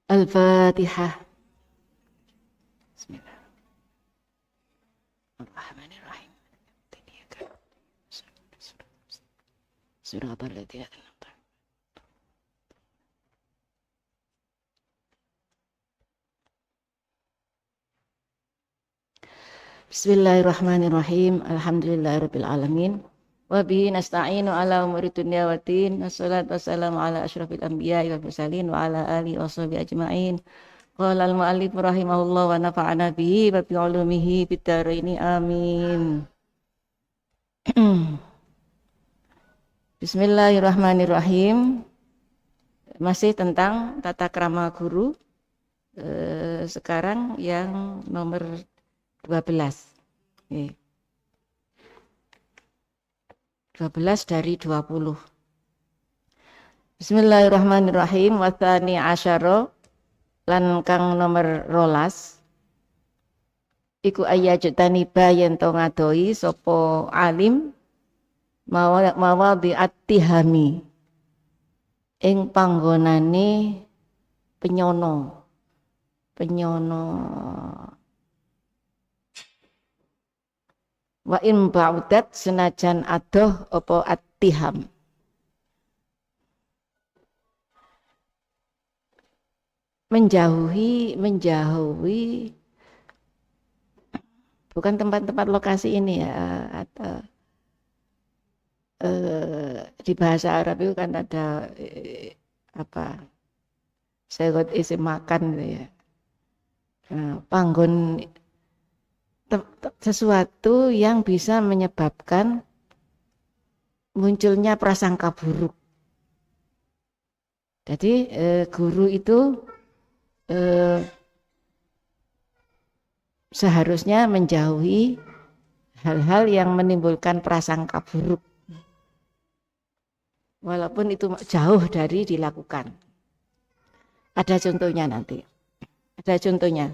Al-Fatihah. Bismillahirrahmanirrahim. Suratul Latiha. Bismillahirrahmanirrahim. Alhamdulillahirabbil alamin. Wa bihi nasta'inu ala umuri dunya waddin. Wassalatu wassalamu ala asyrafil anbiya'i wal mursalin wa ala alihi washabihi ajmain. Qala al-mu'allif rahimahullah wa nafa'ana bihi wa bi 'ulumihi fid dharain amin. Bismillahirrahmanirrahim. Masih tentang tata krama guru. Sekarang yang nomor 12. 12 dari 20. Bismillahirrahmanirrahim. Wa tsani asyara lan kang nomor 12 iku ayajtani bayen to ngadoi sapa alim mawadhi attihami ing panggonane penyono wa in ba'udat senajan adoh apa attiham. Menjauhi bukan tempat-tempat lokasi ini ya, atau di bahasa Arab itu kan ada apa segot isi makan gitu ya. Nah, panggon sesuatu yang bisa menyebabkan munculnya prasangka buruk. Jadi guru itu seharusnya menjauhi hal-hal yang menimbulkan prasangka buruk, walaupun itu jauh dari dilakukan. Ada contohnya nanti. Ada contohnya.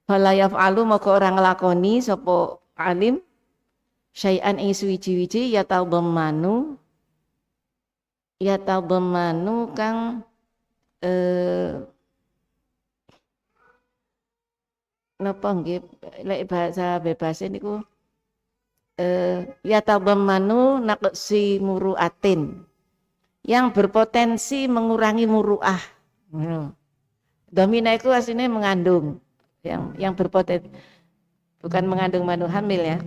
Fala yaf'alu maka orang nglakoni sapa alim syai'an ing suwiji-wiji yatadhammanu kang napa nggih lek bahasa bebas niku yatadhammanu naqsi muru'atin yang berpotensi mengurangi muru'ah. Domina itu aslinya mengandung yang berpotensi, bukan mengandung manu hamil ya,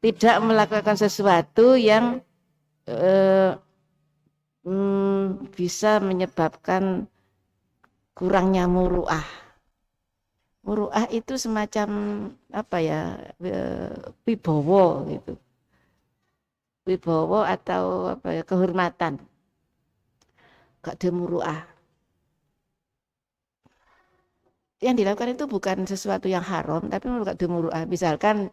tidak melakukan sesuatu yang bisa menyebabkan kurangnya muru'ah. Muru'ah itu semacam apa ya, wibowo gitu, wibowo atau apa ya, kehormatan, gak ada muru'ah. Yang dilakukan itu bukan sesuatu yang haram, tapi gak ada muru'ah. Misalkan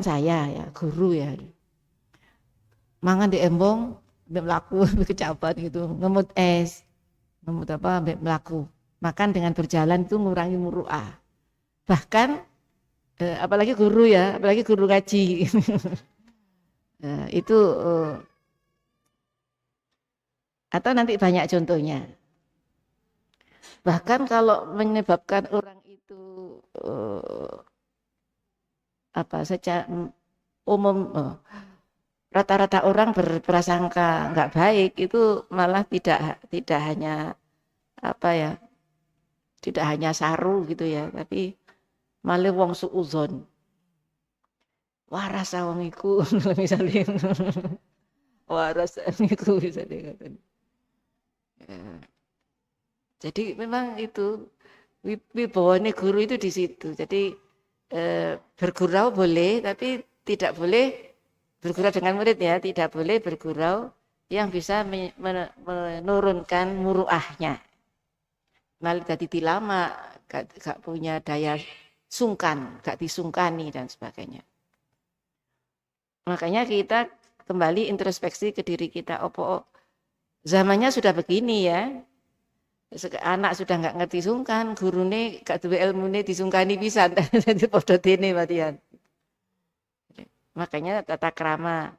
saya ya guru ya, mangan di embong, melaku kecapan gitu, ngemut es, ngemut apa, melaku. Makan dengan berjalan itu mengurangi muru'ah. Bahkan apalagi guru ya, apalagi guru ngaji. Itu atau nanti banyak contohnya. Bahkan kalau menyebabkan orang itu secara umum rata-rata orang berprasangka nggak baik, itu malah tidak hanya tidak hanya saru gitu ya, tapi malah wong suudzon. Waras wong iku misalnya. Waras iku misalnya katanya. Jadi memang itu wibawane guru itu di situ. Jadi bergurau boleh, tapi tidak boleh bergurau dengan murid ya, tidak boleh bergurau yang bisa menurunkan muruahnya. Malah jadi dilama, gak punya daya sungkan, gak disungkani dan sebagainya. Makanya kita kembali introspeksi ke diri kita. Zamannya sudah begini ya. Anak sudah nggak ngerti sungkan, gurune gak duwe ilmune disungkani pisan. Jadi padha dene matian. Makanya tata krama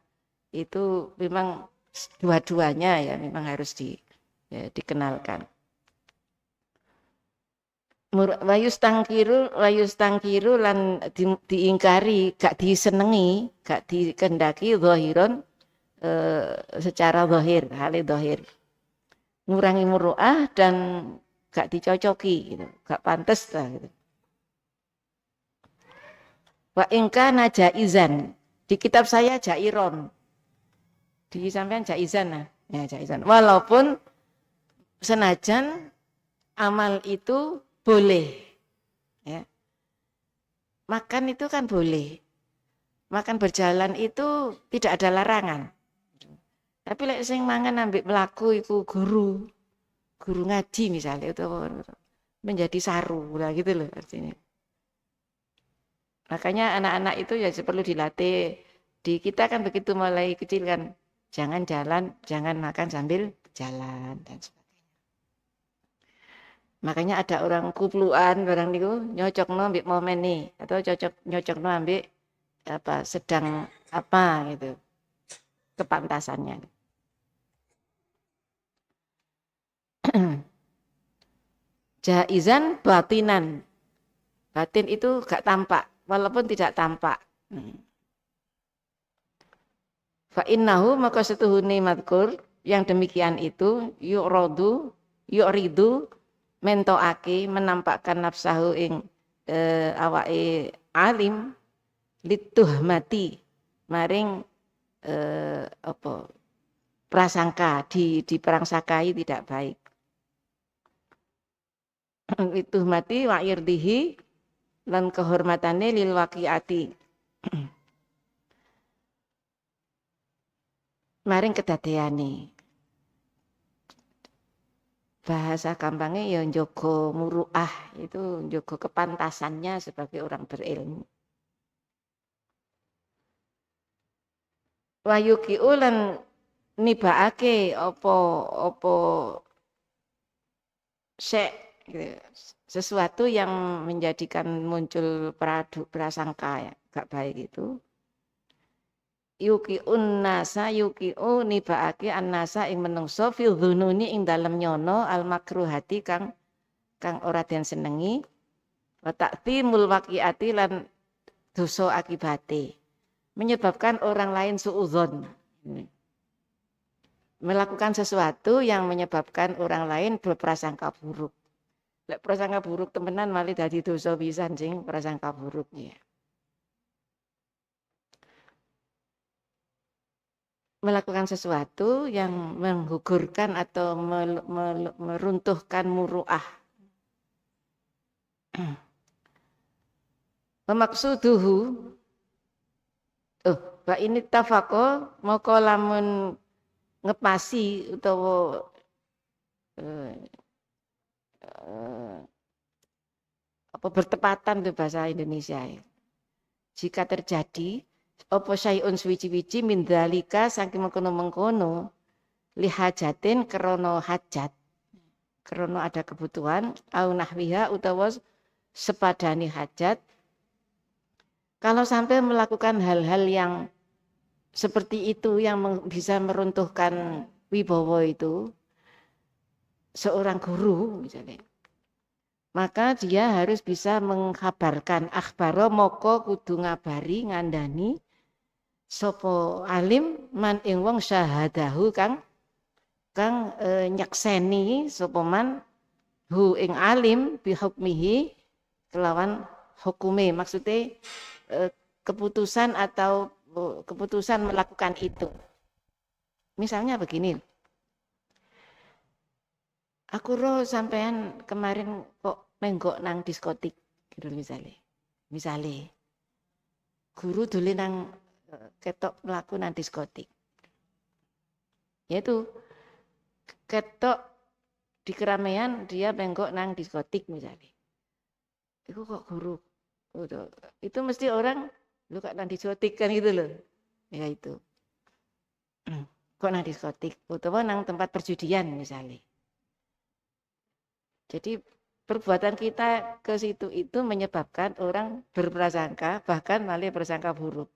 itu memang dua-duanya ya memang harus ya, dikenalkan. Wayus tangkiru lan diingkari, gak disenengi, gak dikendaki zahiron secara zahir, hale zahir. Ngurangi muru'ah dan gak dicocoki gitu, gak pantas lah gitu. Wa ingkana jaizan, di kitab saya jairon, di sampean jaizan nah, ya jaizan. Walaupun senajan amal itu boleh, ya. Makan itu kan boleh, makan berjalan itu tidak ada larangan. Tapi lek sing mangan ambek mlaku iku guru ngaji misalnya itu menjadi saru lah gitu loh artinya. Makanya anak-anak itu ya perlu dilatih. Di kita kan begitu mulai kecil kan, jangan jalan, jangan makan sambil jalan dan sebagainya. Makanya ada orang kupluan barang niku nyocokno ambek momen nih atau nyocokno ambek apa sedang apa gitu kepantasannya. Jaizan batinan. Batin itu gak tampak walaupun tidak tampak. Fa innahu maka setuhune madkur yang demikian itu yu'ridu mentoake menampakkan nafsahu ing awake alim lituhmati maring apa prasangka diprangsakai tidak baik. Lituhmati wa irdihi lan kehormatane lil waqiati. Maring kedadeane. Bahasa gampangnya ya njogo muruah, itu njogo kepantasannya sebagai orang berilmu. Wayuki ulan nibaake apa sesuatu yang menjadikan muncul prasangka ya, gak baik itu. Yuki unnasa yukiu nibaake annasa ing menungso fil dzununi ing dalem nyono al makruhati kang ora den senengi wa ta'timul waqiati lan dosa akibate menyebabkan orang lain suudzon melakukan sesuatu yang menyebabkan orang lain berprasangka buruk. Lek prasangka buruk temenan malah dadi dosa pisan sing prasangka buruk ya. Melakukan sesuatu yang menggugurkan atau meruntuhkan muru'ah. Pemaksuduhu Pak ini tafako moko lamun ngepasi utawa apa bertepatan itu bahasa Indonesia ya. Jika terjadi apa syai'un suwi-wiji min dzalika saking mengkono-mengkono lihajatin krana hajat krana ada kebutuhan au nahwiha utawa sepadani hajat. Kalau sampai melakukan hal-hal yang seperti itu yang bisa meruntuhkan wibawa itu seorang guru misalnya, maka dia harus bisa mengkabarkan akhbaro moko kudu ngabari ngandani sopo alim man ing wong syahadahu kang nyekseni sopo man hu ing alim bihukmihi kelawan hukume, maksudnya keputusan atau keputusan melakukan itu. Misalnya begini, aku roh sampean kemarin kok menggok nang diskotik gitu misalnya guru dulu nang ketok melaku nang diskotik, yaitu ketok di keramaian dia menggok nang diskotik misalnya, itu kok guru itu mesti orang lu kok nang diskotik kan gitu loh ya, itu kok nang diskotik utawa nang tempat perjudian misalnya. Jadi perbuatan kita ke situ itu menyebabkan orang berprasangka bahkan malah bersangka buruk.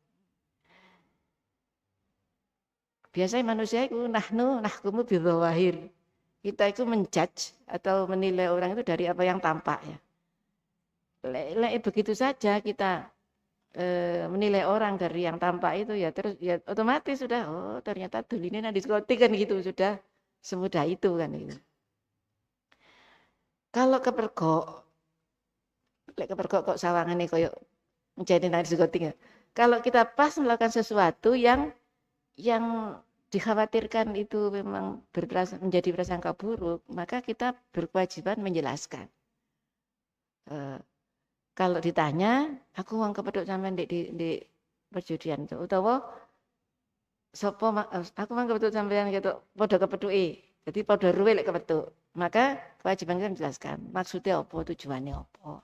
Biasanya manusia itu nahkumu bidzawahir. Kita itu menjudge atau menilai orang itu dari apa yang tampak ya. Begitu saja kita menilai orang dari yang tampak itu ya terus ya otomatis sudah oh ternyata dulu ini diskotik kan gitu sudah semudah itu kan gitu. Kalau kepergok kok sawangane koyo menjadi nang diskotik ya. Kalau kita pas melakukan sesuatu yang dikhawatirkan itu memang menjadi prasangka buruk, maka kita berkewajiban menjelaskan. Kalau ditanya, aku wong kepethuk sampean di perjudian itu, utawa sapa aku wong kepethuk sampean ketok padha kepethuke. Jadi padha ruwe lek kepethuk. Maka kewajiban kita menjelaskan maksudnya apa, tujuannya apa.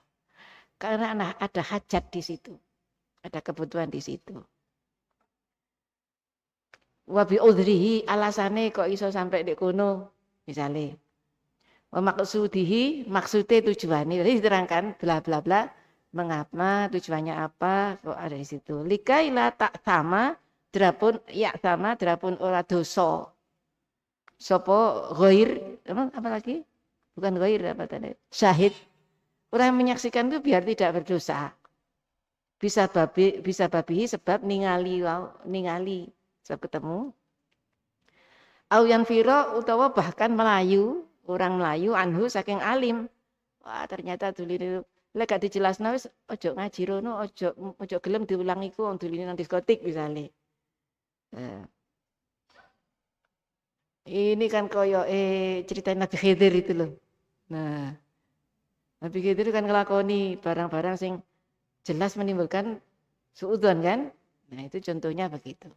Karena ada hajat di situ. Ada kebutuhan di situ. Wa bi udhrihi alasane kok iso sampai di kono misale. Wa maqsudihi maksudnya tujuannya. Jadi diterangkan bla bla bla mengapa tujuannya apa kok ada di situ. Likaila tak sama drapun ya sama drapun ora dosa. Sopo ghair apa lagi? Bukan ghair apa tadi? Syahid. Orang yang menyaksikan itu biar tidak berdosa. Bisa babi sebab ningali sebab ketemu. Auyan firo utawa bahkan Melayu, orang Melayu anhu saking alim. Wah, ternyata duline lek gak dijelasno wis ojo ngaji rono, ojo gelem diulang iku wong duline nang diskotik misale. Ini kan koyo cerita Nabi Khidir itu loh. Nah, Nabi Khidir kan ngelakoni barang-barang sing jelas menimbulkan suudzon kan? Nah, itu contohnya begitu.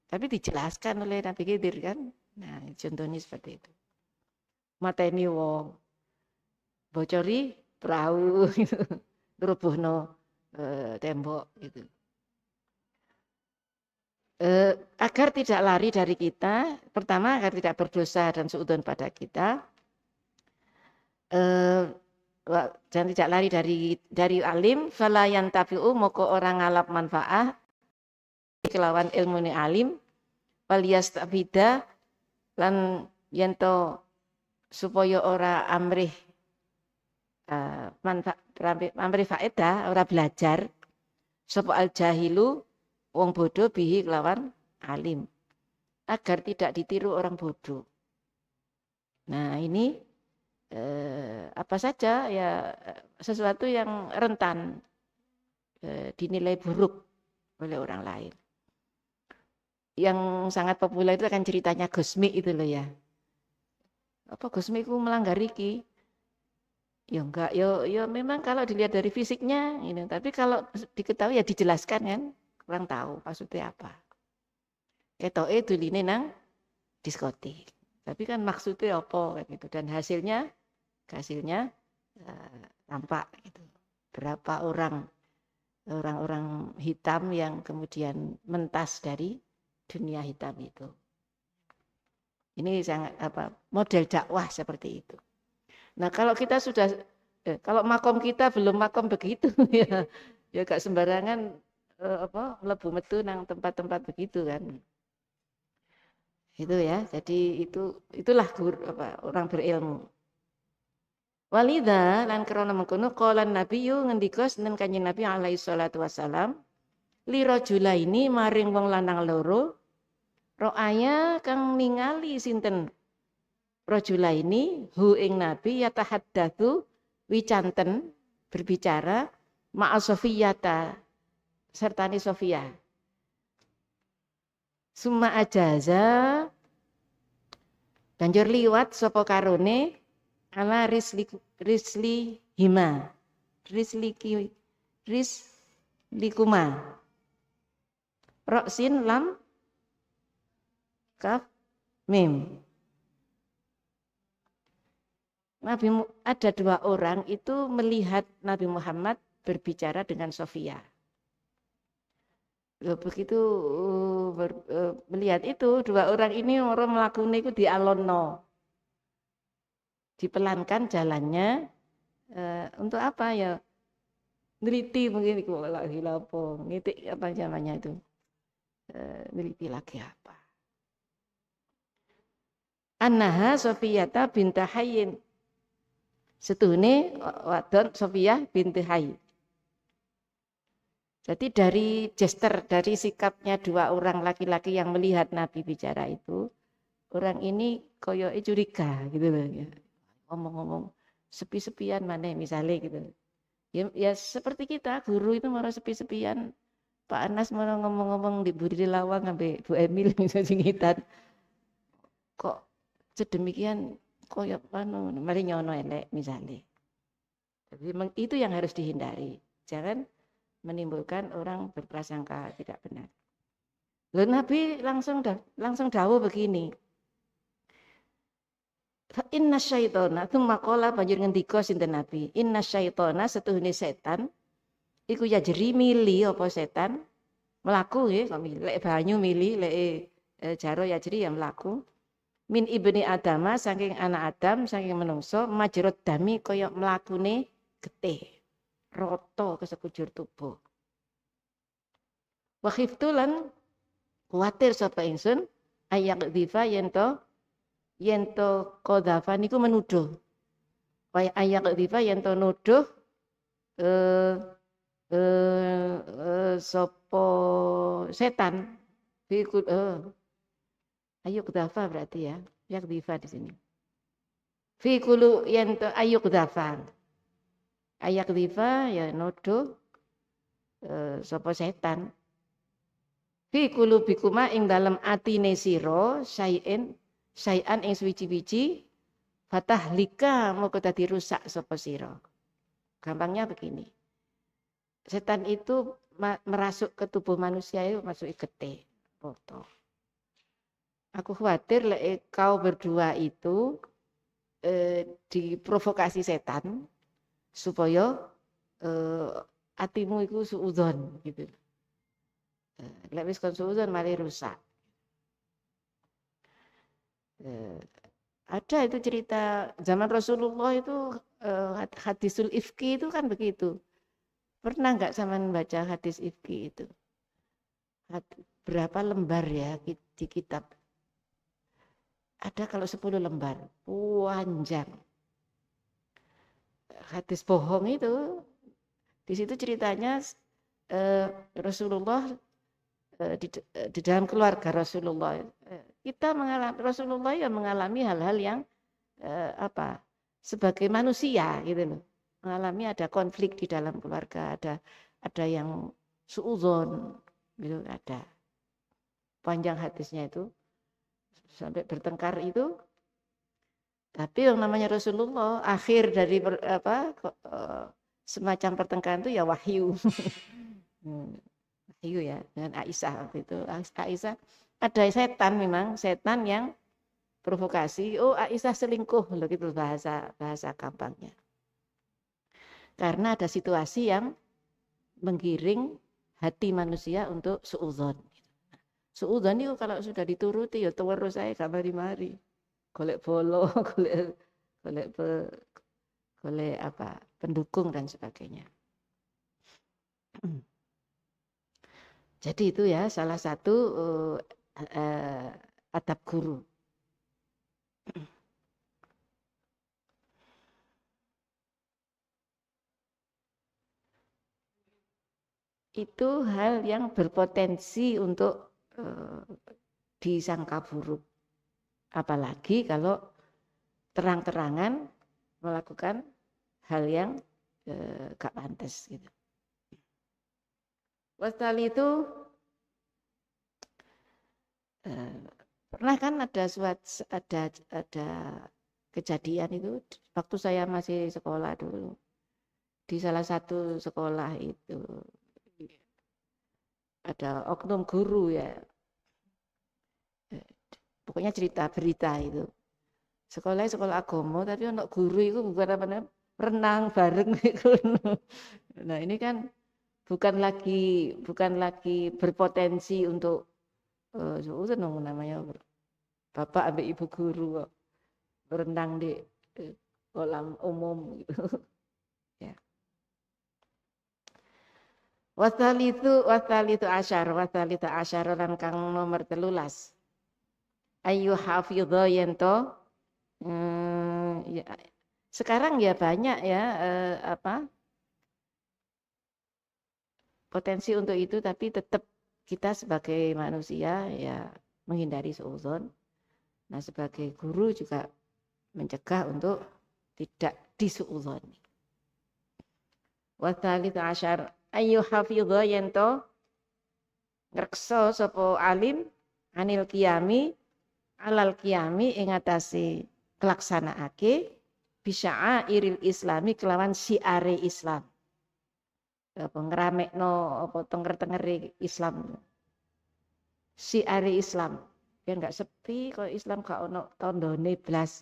Tapi dijelaskan oleh Nabi Khidir kan? Nah, contohnya seperti itu. Mateni wong, bocori perahu, gitu. Rubuhno tembok gitu. Agar tidak lari dari kita, pertama agar tidak berdosa dan suudzon pada kita, dan tidak lari dari alim, fala yantafi'u moko orang ngalap manfaat kelawan ilmu ni alim, waliyastafida lan yento supaya ora amrih amrih faedah, ora belajar sapa al jahilu wong bodoh bihi kelawan alim, agar tidak ditiru orang bodoh. Nah ini apa saja ya sesuatu yang rentan dinilai buruk oleh orang lain. Yang sangat populer itu kan ceritanya Gusmi itu loh ya. Apa Gusmi itu melanggar iki? Ya enggak, ya memang kalau dilihat dari fisiknya ini, tapi kalau diketahui ya dijelaskan kan, kurang tahu maksudnya apa. Ketoke duline nang diskotik. Tapi kan maksudnya apa kan gitu, dan hasilnya tampak gitu. Berapa orang-orang hitam yang kemudian mentas dari dunia hitam itu. Ini sangat model dakwah seperti itu. Nah, kalau kita sudah kalau makom kita belum makom begitu ya gak sembarangan mlebu metu nang tempat-tempat begitu kan. Itu ya. Jadi itulah orang berilmu. Walidha lan krana mengkono qala nabiyyu ngendika sinten Kanjeng Nabi alaihi salatu wasalam li rajulaini maring wong lanang loro ro'aya kang ningali sinten rajulaini hu ing nabi yatahaddatsu wicanten berbicara ma'a Sofiyata sertani Sofia summa ajaza banjur liwat sapa karone ala risli kuma roksin lam kaf mim. Ada dua orang itu melihat Nabi Muhammad berbicara dengan Sofia. Begitu melihat itu dua orang ini orang melakukan itu di alonno, dipelankan jalannya untuk apa ya? Neliti mungkin lagi lapo, ngitik apa namanya itu, neliti lagi apa? Annaha Sofiyata binta Hayyin. Setuhune wadon Sofiyah binti Hayy. Jadi dari gesture, dari sikapnya dua orang laki-laki yang melihat Nabi bicara itu, orang ini koyoke curiga gitu loh ya. Ngomong-ngomong sepi-sepian mana misalnya gitu. Ya seperti kita, guru itu mau sepi-sepian. Pak Anas mau ngomong-ngomong di Budi Lawang sampai Bu Emil bisa singitan. Kok sedemikian koyok mari nyono elek misalnya. Jadi itu yang harus dihindari. Jangan menimbulkan orang berprasangka tidak benar. Lalu Nabi langsung dawuh begini. Fa inna syaitona tsumma qala banjur ngendika sinten Nabi. Inna syaitona setuhune setan iku ya jeri mili apa setan melaku nggih kok lek banyu mili lek jaro ya jeri ya melaku. Min ibni Adama saking anak Adam saking menungso majrot dami kaya mlakune getih rata ke sekujur tubuh. Wa khiftulan kuwatir sapa ingsun ayak diva yento qadhafa niku menuduh. Wa ayak diva yento nuduh sapa setan fikul ayuk dafa berarti ya, yak diva di sini. Fi kulu yanto ayuk dafa. Ayak diva ya nodo sapa setan. Fi kulu bikuma ing dalam atine sira sayan ing suwi-wiji fatahlika moko dadi rusak sapa sira. Gampangnya begini. Setan itu merasuk ke tubuh manusia itu masuk getih, foto. Aku khawatir kau berdua itu diprovokasi setan supaya hatimu itu suudzon gitu. Lek wis kon suudzon mari rusak. Ada itu cerita zaman Rasulullah itu hadisul ifki itu kan begitu. Pernah nggak sampean baca hadis ifki itu? Berapa lembar ya di kitab? Ada kalau 10 lembar, panjang. Hadis bohong itu, di situ ceritanya Rasulullah di dalam keluarga Rasulullah. Kita mengalami Rasulullah yang mengalami hal-hal yang sebagai manusia gitu loh. Mengalami ada konflik di dalam keluarga, ada yang suudzon gitu ada. Panjang hadisnya itu. Sampai bertengkar itu, tapi yang namanya Rasulullah akhir dari semacam pertengkaran itu ya wahyu. Wahyu ya dengan Aisyah waktu itu. Aisyah ada setan memang setan yang provokasi. Oh Aisyah selingkuh loh gitu bahasa gampangnya. Karena ada situasi yang menggiring hati manusia untuk suudzon. Suudzon itu kalau sudah dituruti ya terus saya gak mari-mari. Golek bolo, golek apa pendukung dan sebagainya. Jadi itu ya salah satu adab guru. Itu hal yang berpotensi untuk disangka buruk. Apalagi kalau terang-terangan melakukan hal yang gak pantas gitu. Wasali itu pernah kan ada kejadian itu waktu saya masih sekolah dulu. Di salah satu sekolah itu ada oknum guru ya. Pokoknya cerita berita itu. Sekolah agama tapi untuk guru itu bukan apa renang bareng gitu. Nah, ini kan bukan lagi berpotensi untuk namanya bapak ambil ibu guru berenang di kolam umum gitu. Ya. Wasalitu asyar lan kang nomor 13. ayu hafidho yento ya, sekarang ya banyak ya potensi untuk itu, tapi tetap kita sebagai manusia ya menghindari suudzon. Nah, sebagai guru juga mencegah untuk tidak disuudzoni. Wa tsalits asyar ayu hafidho yento ngrekso sapa alim anil qiyami alal qiyami ing atase kelaksanakake bisya'airil islami kelawan siare Islam. Apa ngramekno apa tenger-tengere Islam. Siare Islam. Biar enggak sepi kalau Islam gak ono tandane blas.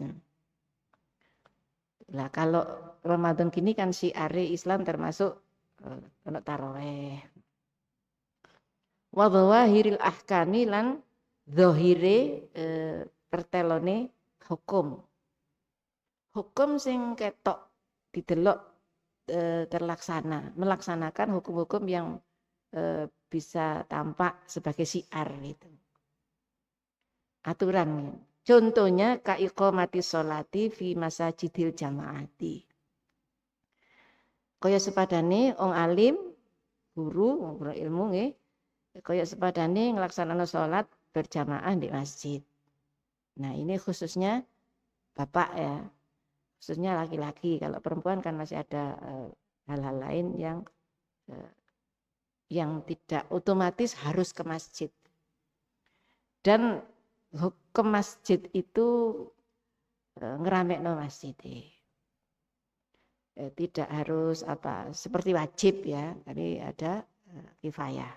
Lah kalau Ramadan gini kan siare Islam termasuk ono tarawih. Wa dhawahiril ahkami lan zahire pertelone hukum. Hukum sing ketok didelok terlaksana, melaksanakan hukum-hukum yang bisa tampak sebagai syiar gitu. Aturan. Contohnya kaiqamati sholati fi masajidil jamaati. Kaya sepadane wong alim, guru ilmu nggih, kaya sepadane nglaksanakno salat berjamaah di masjid. Nah, ini khususnya bapak ya. Khususnya laki-laki. Kalau perempuan kan masih ada hal-hal lain yang tidak otomatis harus ke masjid. Dan ke masjid itu ngeramekno masjid. Tidak harus seperti wajib ya, tapi ada kifayah.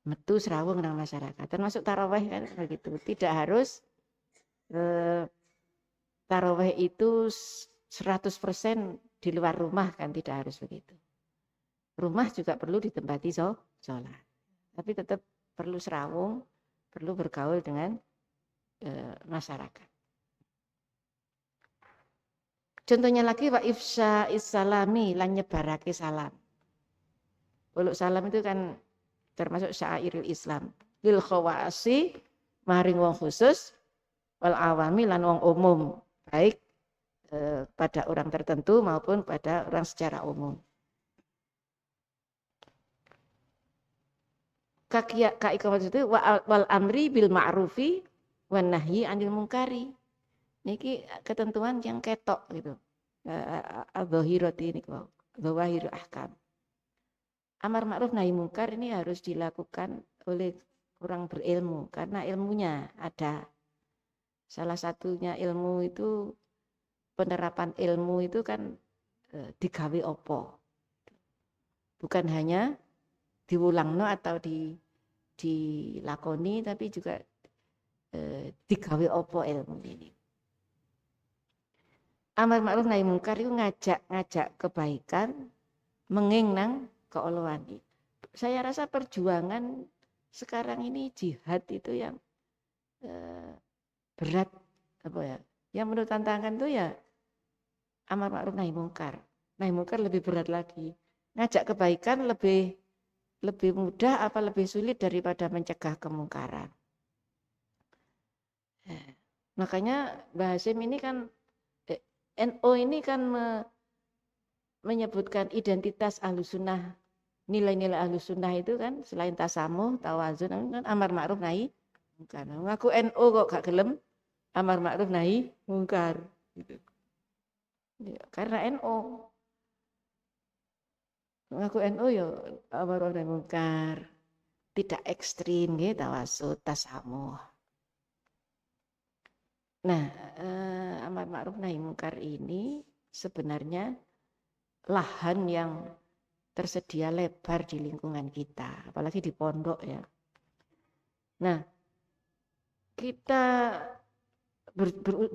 Metu serawung nang masyarakat. Termasuk tarawih kan begitu. Tidak harus tarawih itu 100% di luar rumah kan, tidak harus begitu. Rumah juga perlu ditempati sholat. Tapi tetap perlu serawung, perlu bergaul dengan masyarakat. Contohnya lagi wa ifsha issalami lan nyebarake salam. Uluk salam itu kan termasuk syairil Islam. Lil khawasi maring wong khusus wal awami lan wong umum. Baik pada orang tertentu maupun pada orang secara umum. Kaikomah itu wal amri bil ma'rufi wan nahyi 'anil munkari. Niki ketentuan yang ketok gitu. Adz-dzahirati niku, dzawahir ahkam. Amar ma'ruf nahi munkar ini harus dilakukan oleh orang berilmu karena ilmunya ada. Salah satunya ilmu itu, penerapan ilmu itu kan digawe opo. Bukan hanya diwulangno atau dilakoni, tapi juga digawe opo ilmu ini. Amar ma'ruf nahi munkar itu ngajak kebaikan, menging nang keolohan. Saya rasa perjuangan sekarang ini jihad itu yang berat ya? Yang menurut tantangan itu ya amar ma'ruf nahi munkar. Nahi munkar lebih berat lagi. Ngajak kebaikan lebih mudah apa lebih sulit daripada mencegah kemungkaran. Makanya Mbah Hasyim ini kan NU ini kan menyebutkan identitas Ahlussunnah, nilai-nilai Ahlussunnah itu kan selain tasamuh, tawazun kan amar ma'ruf nahi munkar. Ngaku NU kok gak gelem amar ma'ruf nahi munkar gitu. Ya, karena NU ngaku NU ya amar ma'ruf nahi munkar. Tidak ekstrim gitu, tawasud, tasamuh. Nah, amar ma'ruf nahi munkar ini sebenarnya lahan yang tersedia lebar di lingkungan kita, apalagi di pondok ya. Nah, kita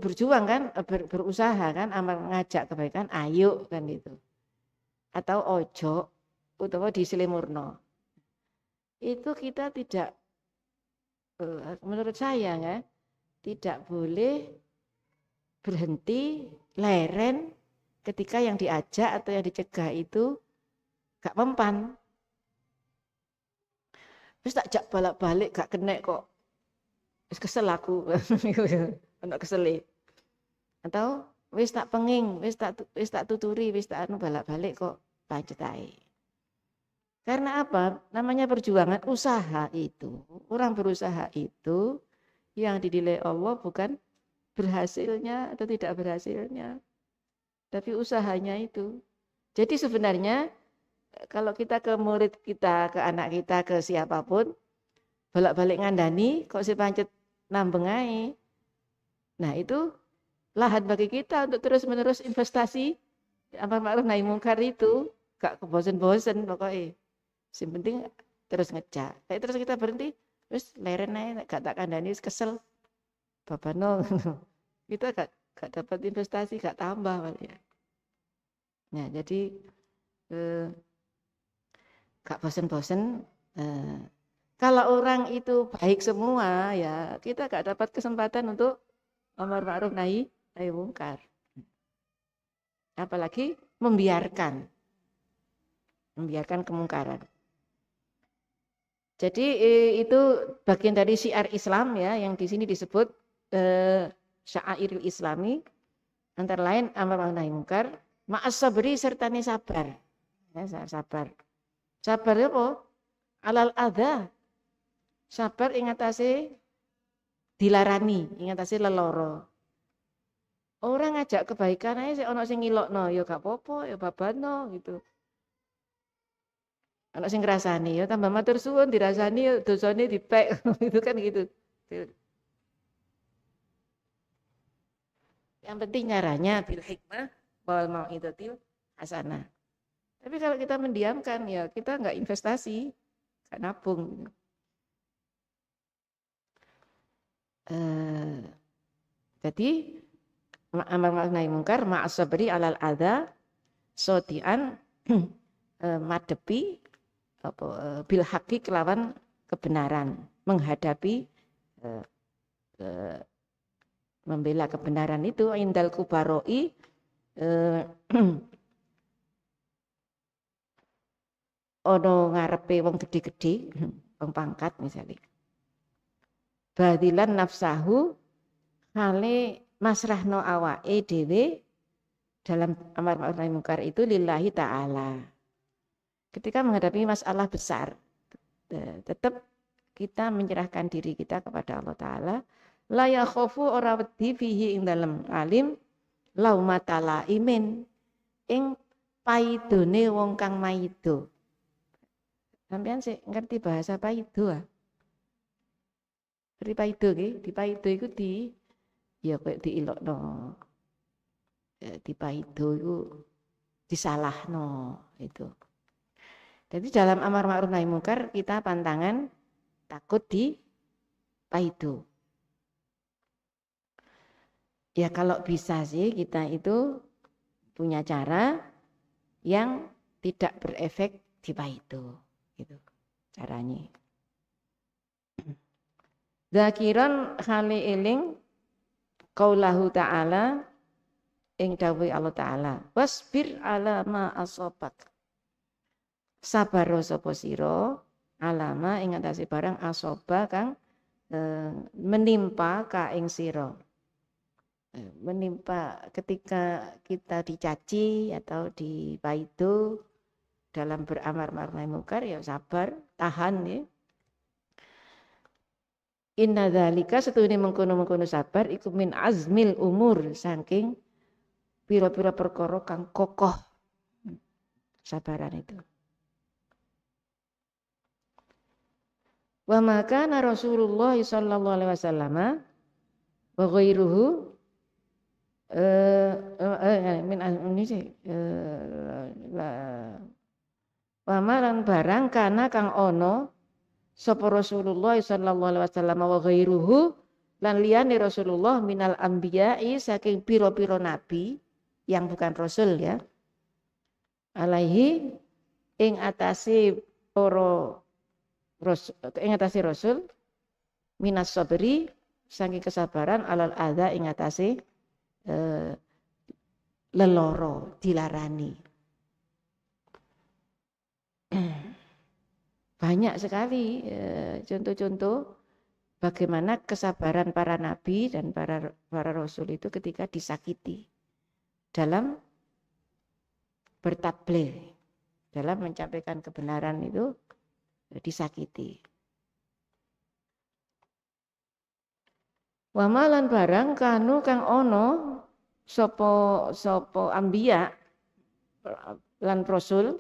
berjuang kan, berusaha kan, ngajak kebaikan, ayo kan gitu. Atau ojo, utawa disilimurno. Itu kita tidak, menurut saya kan, tidak boleh berhenti leren ketika yang diajak atau yang dicegah itu gak mempan. Terus tak jak balik-balik gak kena kok. wis kesel aku. Ono kesele. Atau wis tak penging, wis tak tuturi, wis tak anu balak-balik kok pancet ae. Karena apa? Namanya perjuangan usaha itu. Orang berusaha itu yang dinilai Allah bukan berhasilnya atau tidak berhasilnya, tapi usahanya itu. Jadi sebenarnya kalau kita ke murid kita, ke anak kita, ke siapapun, bolak-balik ngandani, kok si pancet nambeng ae. Nah itu lahan bagi kita untuk terus-menerus investasi amar ma'ruf nahi mungkar itu, gak kebosen-bosen pokoknya. Yang penting terus ngejak. Kayak terus kita berhenti, terus leren aja, gak tak kandani, kesel. Babano, kita gak dapat investasi, gak tambah. Ya. Nah jadi gak bosen-bosen. Kalau orang itu baik semua, ya kita gak dapat kesempatan untuk amar ma'ruf nahi mungkar. Apalagi membiarkan kemungkaran. Jadi itu bagian dari syiar Islam ya, yang di sini disebut syairul Islami, antara lain amar ma'ruf nahi mungkar, ma'as sabri sertane sabar. Ya, sabar. Sabar apa? Alal adha. Sabar ing atase dilarani, ing atase leloro. Orang ngajak kebaikan aja sih ono sing ngilokno, ya gak apa-apa, ya babano gitu. Ono sing ngrasani, ya tambah matur suwun dirasani, ya dosane dipek, itu kan gitu. Yang penting caranya bil hikmah wal mau'izatil hasanah. Tapi kalau kita mendiamkan ya kita nggak investasi, nggak nabung. Jadi amar ma'ruf nahi mungkar ma'as sabri alal adza sotian madepi bil haqqi kelawan kebenaran, menghadapi membela kebenaran itu indal kubaroi ono ngarepe wong gede-gede, wong pangkat misalnya. Badilan nafsahu hale masrahno awake dhewe dalam amar ma'ruf nahi mungkar itu lillahi ta'ala. Ketika menghadapi masalah besar, tetap kita menyerahkan diri kita kepada Allah Ta'ala. La yakhofu ora wedi fihi ing dalem alim laumatala imin ing paidone wong kang maido. Sampeyan sih ngerti bahasa paido ah? Ngerti paido nggih? Di paido iku ya kayak diilokno. Di paido iku disalahno itu. Jadi dalam amar ma'ruf nahi mungkar kita pantangan takut di paido. Ya kalau bisa sih kita itu punya cara yang tidak berefek di paido. Gitu caranya. Zakiran khali eling qaulahu ta'ala ing dawuh Allah Ta'ala wasbir ala ma asobak. Sabar sapa sira alama ing atase barang asoba kang menimpa ka ing sira. Menimpa ketika kita dicaci atau dipaido dalam beramar ma'ruf nahi mungkar ya sabar, tahan ya. Inna dzalika setune mengkono-mengkono sabar iku min azmil umur saking pira-pira perkara kang kokoh sabaran itu. Wa maka Rasulullah sallallahu alaihi wasallam wa ghairuhu min ini sih wa malan barang kana kang ono sapa Rasulullah sallallahu alaihi wasallam wa ghairuhu lan liyane Rasulullah minal anbiya'i saking pira-pira nabi yang bukan rasul ya alaihi ing atase para ing atase rasul minas sabri saking kesabaran alal adza ing atase leloro dilarani. Banyak sekali contoh-contoh bagaimana kesabaran para nabi dan para rasul itu ketika disakiti dalam bertabligh, dalam menyampaikan kebenaran itu disakiti. Wa malan barang kanu kang ono sapa ambiya lan rasul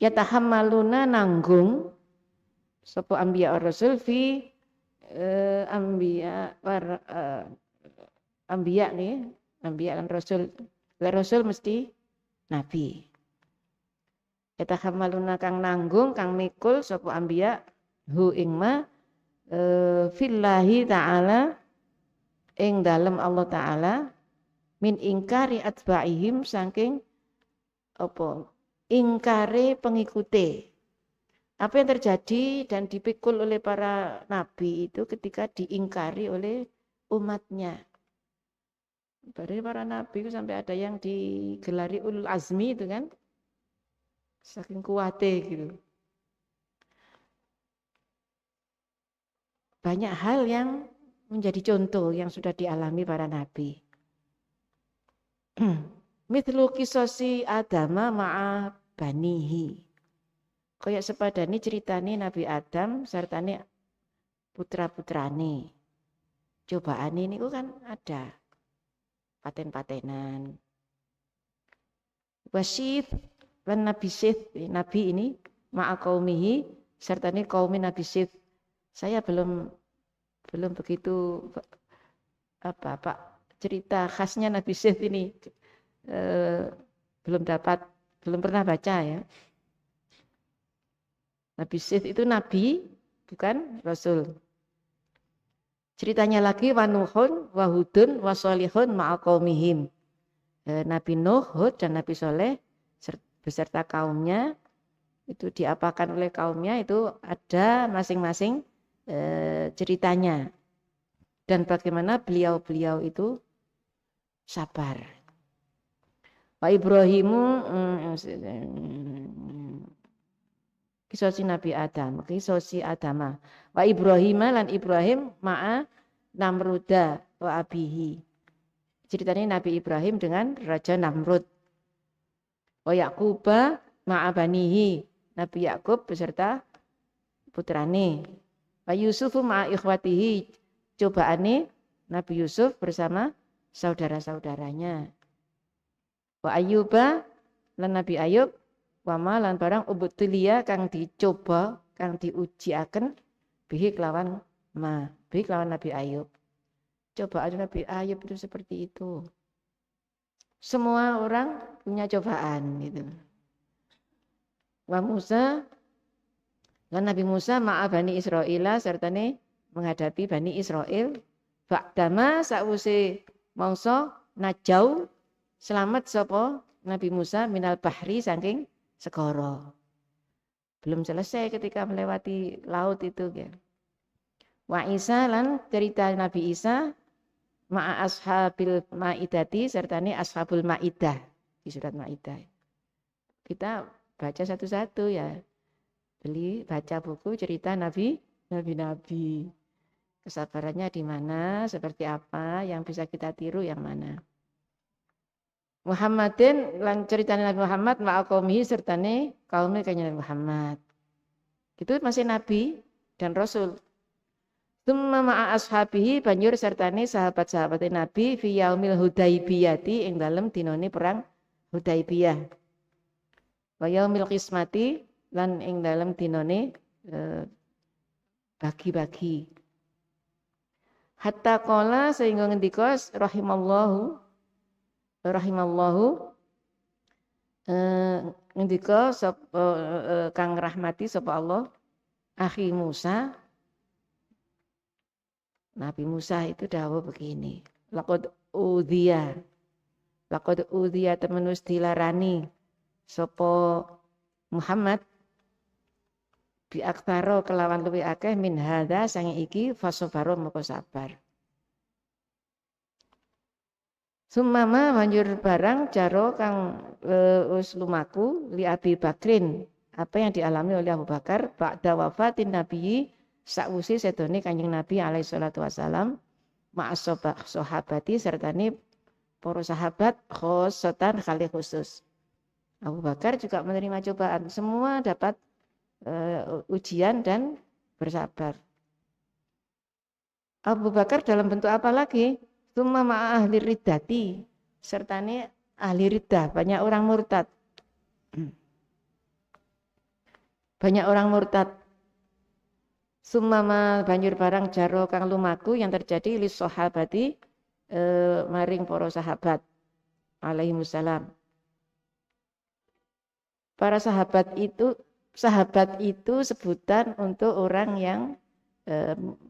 yatahammaluna nanggung sapa ambiya rasul fi ambiya nih, ambiya lan rasul. Rasul mesti nabi. Yatahammaluna kang nanggung kang mikul sapa ambiya hu ing ma fillahi ta'ala ing dalem Allah Ta'ala min ingkari atba'ihim saking apa ingkari pengikuti. Apa yang terjadi dan dipikul oleh para nabi itu ketika diingkari oleh umatnya. Dari para nabi itu sampai ada yang digelari ulul azmi itu kan, saking kuatnya gitu. Banyak hal yang menjadi contoh yang sudah dialami para nabi. Mithlu kisosi Adama ma'a banihi. Kayak sepadani ceritani Nabi Adam sertane putra-putrane. Cobaan ini kan ada paten-patenan. Wasyith lan Nabi Syith, Nabi ini ma'a qaumihi sertane kaum Nabi Syith. Saya belum begitu Pak cerita khasnya Nabi Syith ini belum pernah baca ya. Nabi Syith itu nabi bukan rasul. Ceritanya lagi wa Nuhun wa Hudun wa Sholihun ma'a qaumihim. Nabi Nuh, Hud dan Nabi Soleh beserta kaumnya itu diapakan oleh kaumnya itu ada masing-masing ceritanya dan bagaimana beliau itu sabar. Wa Ibrahimu kisosi Nabi Adam, kisosi Adama. Wa Ibrahima lan Ibrahim ma'a Namruda wa abihi. Ceritanya Nabi Ibrahim dengan Raja Namrud. Wa Yaquba ma'a banihi. Nabi Yakub beserta putrane. Wa Yusufu ma'a ikhwatihi, cobaane Nabi Yusuf bersama saudara-saudaranya. Wa Ayyuba lan Nabi Ayub wa ma lan barang ubtulia kang dicoba, kang diujiaken bihi kelawan Nabi Ayub. Cobaan Nabi Ayub itu seperti itu. Semua orang punya cobaan gitu. Wa Musa lan Nabi Musa ma'a Bani Israila sertane menghadapi Bani Israel ba'dama sa'use mangsa najau selamat sapa Nabi Musa minal bahri saking segara. Belum selesai ketika melewati laut itu ya. Wa Isa lan cerita Nabi Isa ma'a ashabil maidati sertane ashabul maidah di surat Maidah. Kita baca satu-satu ya. Baca buku cerita nabi. Kesabarannya di mana, seperti apa, yang bisa kita tiru yang mana. Muhammadin lan cerita Nabi Muhammad ma'a qaumihi sertane kaumnya kanjeng Nabi Muhammad. Itu masih nabi dan rasul. Tsumma ma'a ashabihi banjur sertane sahabat-sahabat Nabi fi yaumil Hudaibiyati ing dalem dinane perang Hudaibiyah. Wa yaumil qismati lan ing dalem dinane bagi-bagi. Hatta qala sehingga ngendika rahimallahu ngendika kang rahmati sapa Allah akhi Musa. Nabi Musa itu dawuh begini, laqad udhiya temenus dilarani sapa Muhammad bi aktsaro kelawan luwih akeh min hadza sange iki fasabaro moko sabar. Sumama banjur barang jaro kang wis lumaku li Abi Bakrin apa yang dialami oleh Abu Bakar ba'da wafatin Nabi sakwuse sedone Kanjeng Nabi alaihi salatu wasalam ma'asobah sahabati sertane para sahabat khosotan kali khusus. Abu Bakar juga menerima cobaan, semua dapat ujian dan bersabar. Abu Bakar dalam bentuk apa lagi? Tsumma ma'a ahli riddati, sertane ahli riddah, banyak orang murtad. Banyak orang murtad. Sumama banjur barang jaro kang lumaku yang terjadi li sahabati maring para sahabat alaihi wassalam. Para sahabat itu sebutan untuk orang yang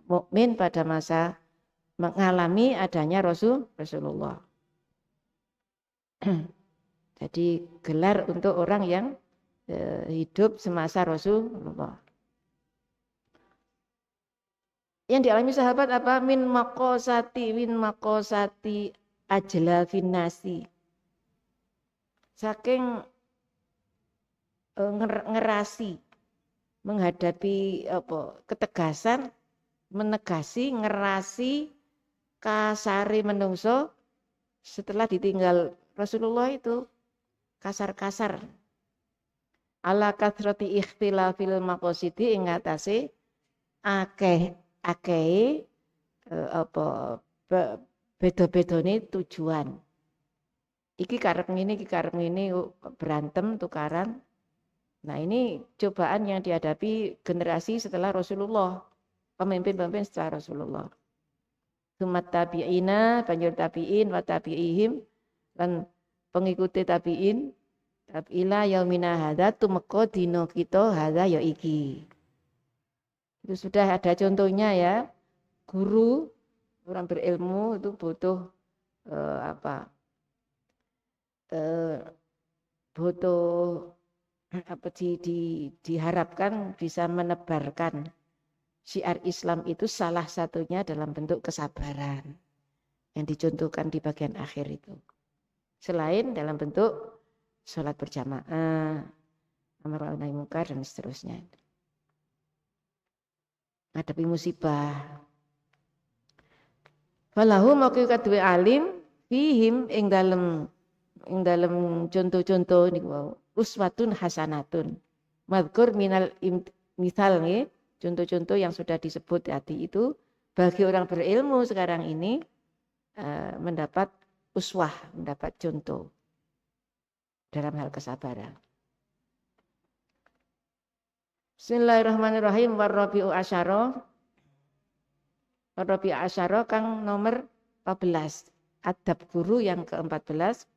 mukmin pada masa mengalami adanya Rasulullah. Jadi gelar untuk orang yang hidup semasa Rasulullah. Yang dialami sahabat apa? Min makosati ajla finnasi. Saking ngerasi menghadapi ketegasan, menegasi, ngerasi kasari menungso setelah ditinggal Rasulullah itu kasar-kasar. Ala kathrati ikhtilafil maqasidi ing atase akeh beda-bedane tujuan. Iki karep ngene berantem tukaran. Nah, ini cobaan yang dihadapi generasi setelah Rasulullah, pemimpin-pemimpin setelah Rasulullah. Sumat tabi'ina, banjur tabi'in wa tabi'ihim lan pengikuti tabi'in ila yaumina hadza tumeka dina kita hadza ya iki. Itu sudah ada contohnya ya. Guru orang berilmu itu butuh diharapkan bisa menebarkan syiar Islam itu salah satunya dalam bentuk kesabaran yang dicontohkan di bagian akhir itu. Selain dalam bentuk sholat berjamaah, amar ma'ruf nahi munkar dan seterusnya. Ngadepi musibah. Falahu maka kadue alim fihim ing dalem contoh-contoh niku wau uswatun hasanatun. Madhkur minal misal nggih, contoh-contoh yang sudah disebut tadi itu bagi orang berilmu sekarang ini mendapat uswah, mendapat contoh dalam hal kesabaran. Bismillahirrahmanirrahim. Warrabi'u asyara. Warrabi'u asyara kang nomor 14. Adab guru yang ke-14.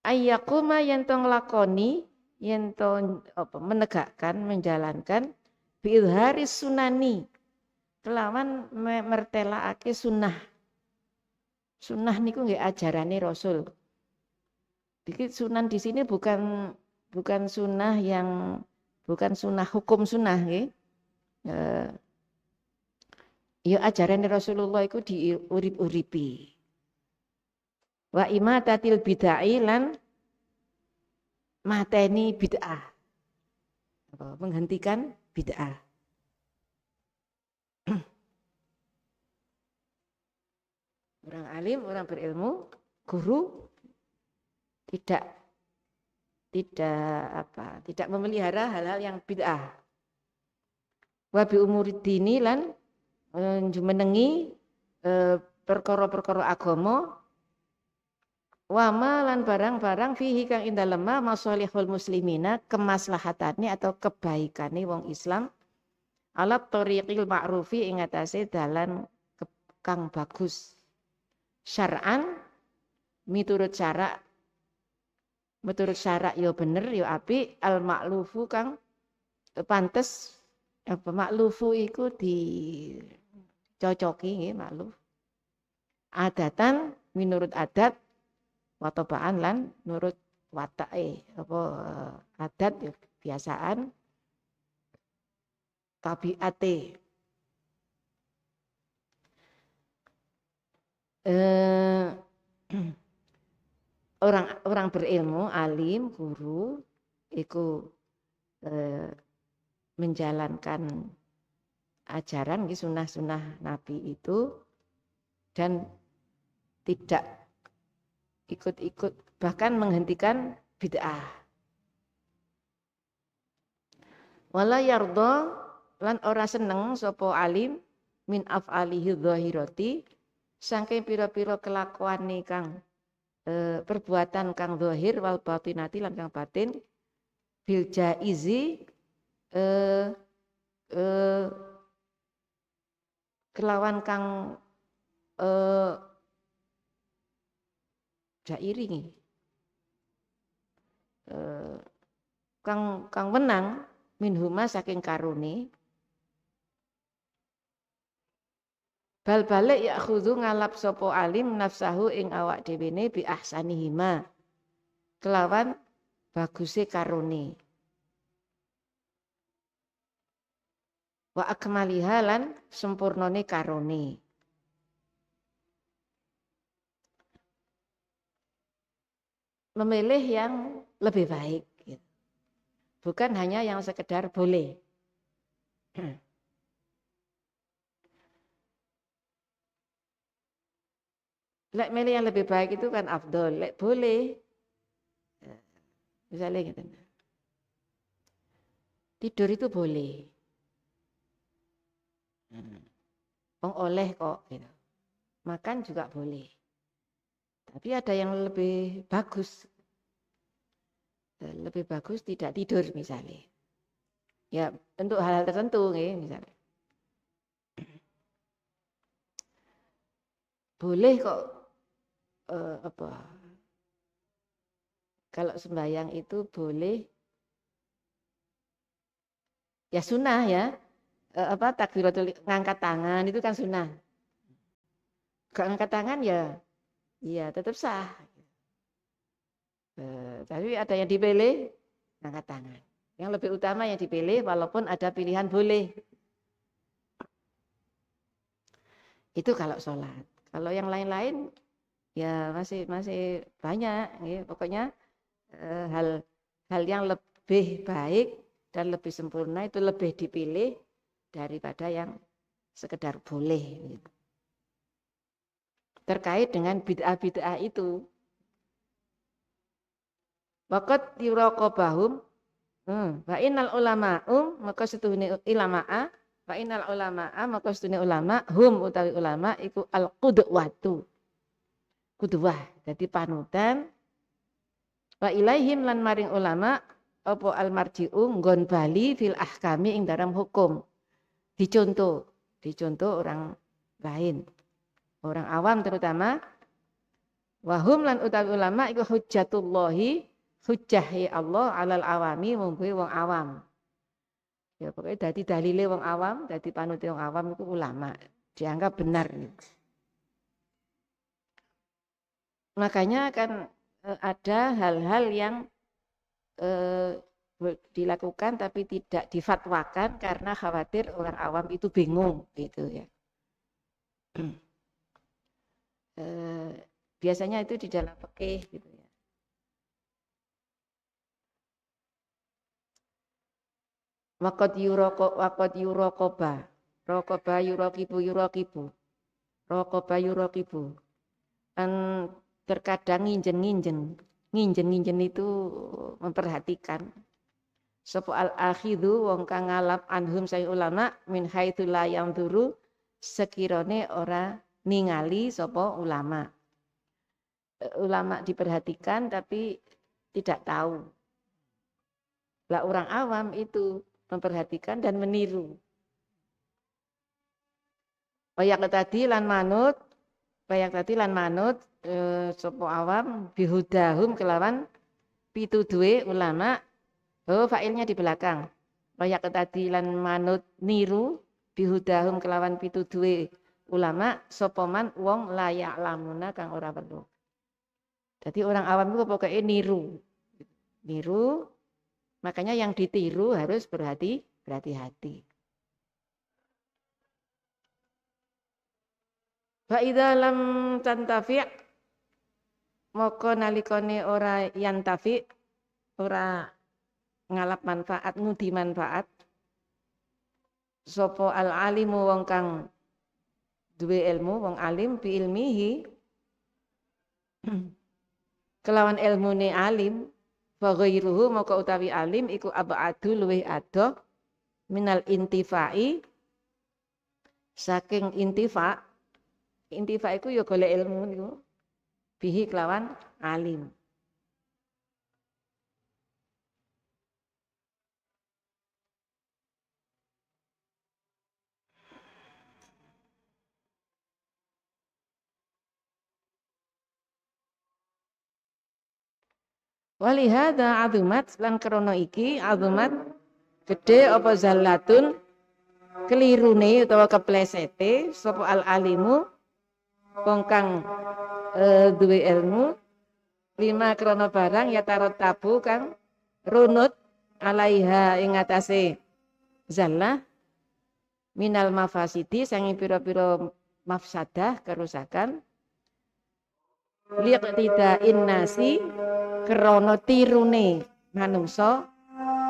Ayyakuma yento nglakoni, yento menegakkan, menjalankan bi'idharis sunani. Kelawan mertelaake sunnah. Sunnah niku nggih ajarane Rasul. Dikit sunan di sini bukan sunnah yang bukan sunnah hukum sunnah nggih. Ya ajaran Rasulullah itu diurip-uripi. Wa imatatil bid'ah lan mateni bid'ah. Menghentikan bid'ah. Orang alim, orang berilmu, guru tidak memelihara hal-hal yang bid'ah. Wa bi umuriddini lan menengi perkara-perkara agama wa lan barang-barang fihi kang ing dalem masalihul muslimina kemaslahatane atau kebaikane wong Islam ala thariqil ma'rufi ing atase dalan kang bagus syar'an miturut syarak ya bener ya apik al ma'lufu kang pantes maklufu iku dicocoki nggih makluf. Adatan minurut adat watobaan lan nurut watake adat ya kebiasaan tabiate. Orang berilmu, alim, guru iku menjalankan ajaran sunah-sunah Nabi itu dan tidak ikut-ikut bahkan menghentikan bid'ah. Wala yarda lan ora seneng sapa alim min af'alihi dzahirati saking pira-pira kelakuane kang perbuatan kang zahir wal batinati lan kang batin bil jaizi kelawan kang jairi kang menang minhuma saking karune bal balik ya khudu ngalap sopo alim nafsahu ing awak dhewene bi ahsanihima kelawan baguse karone wa akmaliha lan sempurnane karone memilih yang lebih baik gitu. Bukan hanya yang sekedar boleh. Lek milih yang lebih baik itu kan afdol. Lek boleh, misalnya gitu. Tidur itu boleh. Oleh kok. Gitu. Makan juga boleh. Tapi ada yang lebih bagus. Lebih bagus tidak tidur misalnya. Ya untuk hal-hal tertentu misalnya. Boleh kok kalau sembahyang itu boleh ya sunnah ya takbiratul ngangkat tangan itu kan sunnah. Gak ngangkat tangan ya tetap sah. Tapi ada yang dipilih ngangkat tangan. Yang lebih utama yang dipilih walaupun ada pilihan boleh. Itu kalau sholat. Kalau yang lain-lain ya masih banyak. Ya. Pokoknya hal yang lebih baik dan lebih sempurna itu lebih dipilih daripada yang sekedar boleh. Gitu. Terkait dengan bid'ah-bid'ah itu. Waqat yuraqabahum wa innal ulama'um maka setuhune ulama'a wa innal ulama'a maka setuhune ulama hum utawi ulama iku al-qudwatu qudwah dadi panutan wa ilaihim lan maring ulama apa al-marji'u nggon bali fil ahkami ing dalam hukum dicontoh orang lain orang awam terutama wahum lan utawi ulama iku hujjatullahi hujjahi Allah alal awami mungguhe wong awam. Ya pokoknya dadi dalile wong awam, dadi panute wong awam itu ulama, dianggap benar. Makanya kan ada hal-hal yang dilakukan tapi tidak difatwakan karena khawatir orang awam itu bingung gitu ya. Biasanya itu di dalam fikih gitu ya. Waqad yuraqaba. Raqaba yuraqibu. Raqaba yuraqibu. Kan terkadang nginjen itu memperhatikan. Sapa al-akhidhu wong kang ngalap anhum say ulama min haitsu la yanzuru sekirane ora ningali sapa ulama. Ulama diperhatikan tapi tidak tahu. Lah orang awam itu memperhatikan dan meniru. Bayak tadi lan manut sapa awam bihudahum kelawan pituduhe ulama. Fa'ilnya di belakang. Bayak tadi lan manut niru bihudahum kelawan pituduhe ulama sapa man wong layak lamuna kang ora perlu. Jadi orang awam itu pokoknya niru. Makanya yang ditiru harus berhati-hati. Fa idza lam tantafi' moko nalikane ora yantafi ora ngalap manfaat ngudi manfaat sapa al alimu wong kang duwe ilmu, wong alim bi ilmihi kelawan ilmune alim, fa ghairuhu maka utawi alim iku abadu luwih adoh minal intifai saking intifa. Intifa iku ya golek ilmu niku bihi kelawan alim. Walihada azumat lan krana iki azumat gede apa zallatun kelirune utawa keplesete sapa al alimu wong kang duwe ilmu lima krana barang ya tarot tabu kang runut alaiha ing atase zallah minal mafasidi sange pira-pira mafsadah kerusakan liq tidak innasi krana tirune manungsa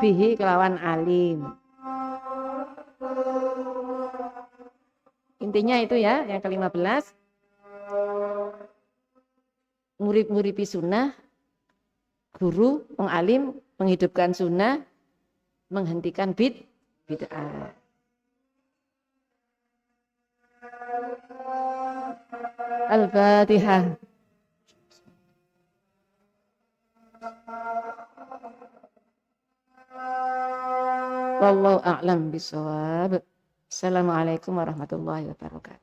bihi kelawan alim. Intinya itu ya yang ke-15 ngurip-nguripi sunnah, guru wong alim menghidupkan sunnah, menghentikan bid'ah. Al-Fatihah. Wallahu a'lam bishawab. Assalamualaikum warahmatullahi wabarakatuh.